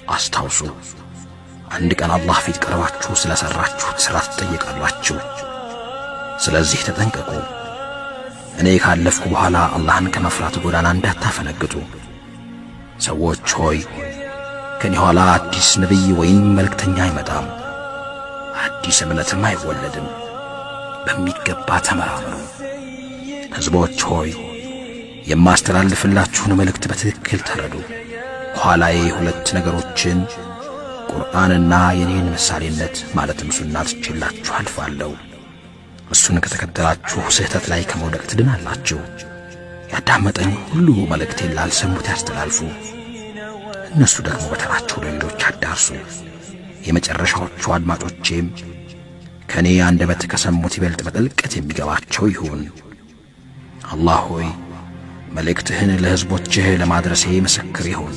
አስታውሱ፣ አንድ ቀን አላህ ፊት ቀርባችሁ ስለሰራችሁት ሥራ ትጠየቃላችሁ። ስለዚህ ተጠንቀቁ። እኔ ካለፍኩ በኋላ አላህን ከመፍራት ጎዳና እንዳታፈነግጡ። ሰዎች ሆይ ከኔ ኋላ አዲስ ነቢይ ወይም መልእክተኛ አይመጣም፣ አዲስ እምነትም አይወለድም። በሚገባ ተመራመሩ። ሕዝቦች ሆይ የማስተላልፍላችሁን መልእክት በትክክል ተረዱ። ኋላዬ ሁለት ነገሮችን ቁርአንና የኔን ምሳሌነት ማለትም ሱና ትችላችሁ አልፋለሁ። እሱን ከተከተላችሁ ስህተት ላይ ከመውደቅ ትድናላችሁ። ያዳመጠኝ ሁሉ መልእክቴን ላልሰሙት ያስተላልፉ፣ እነሱ ደግሞ በተራቸው ለሌሎች አዳርሱ። የመጨረሻዎቹ አድማጮቼም ከኔ አንደበት ከሰሙት ይበልጥ በጥልቀት የሚገባቸው ይሁን። አላህ ሆይ መልእክትህን ለሕዝቦችህ ለማድረሴ ምስክር ይሁን።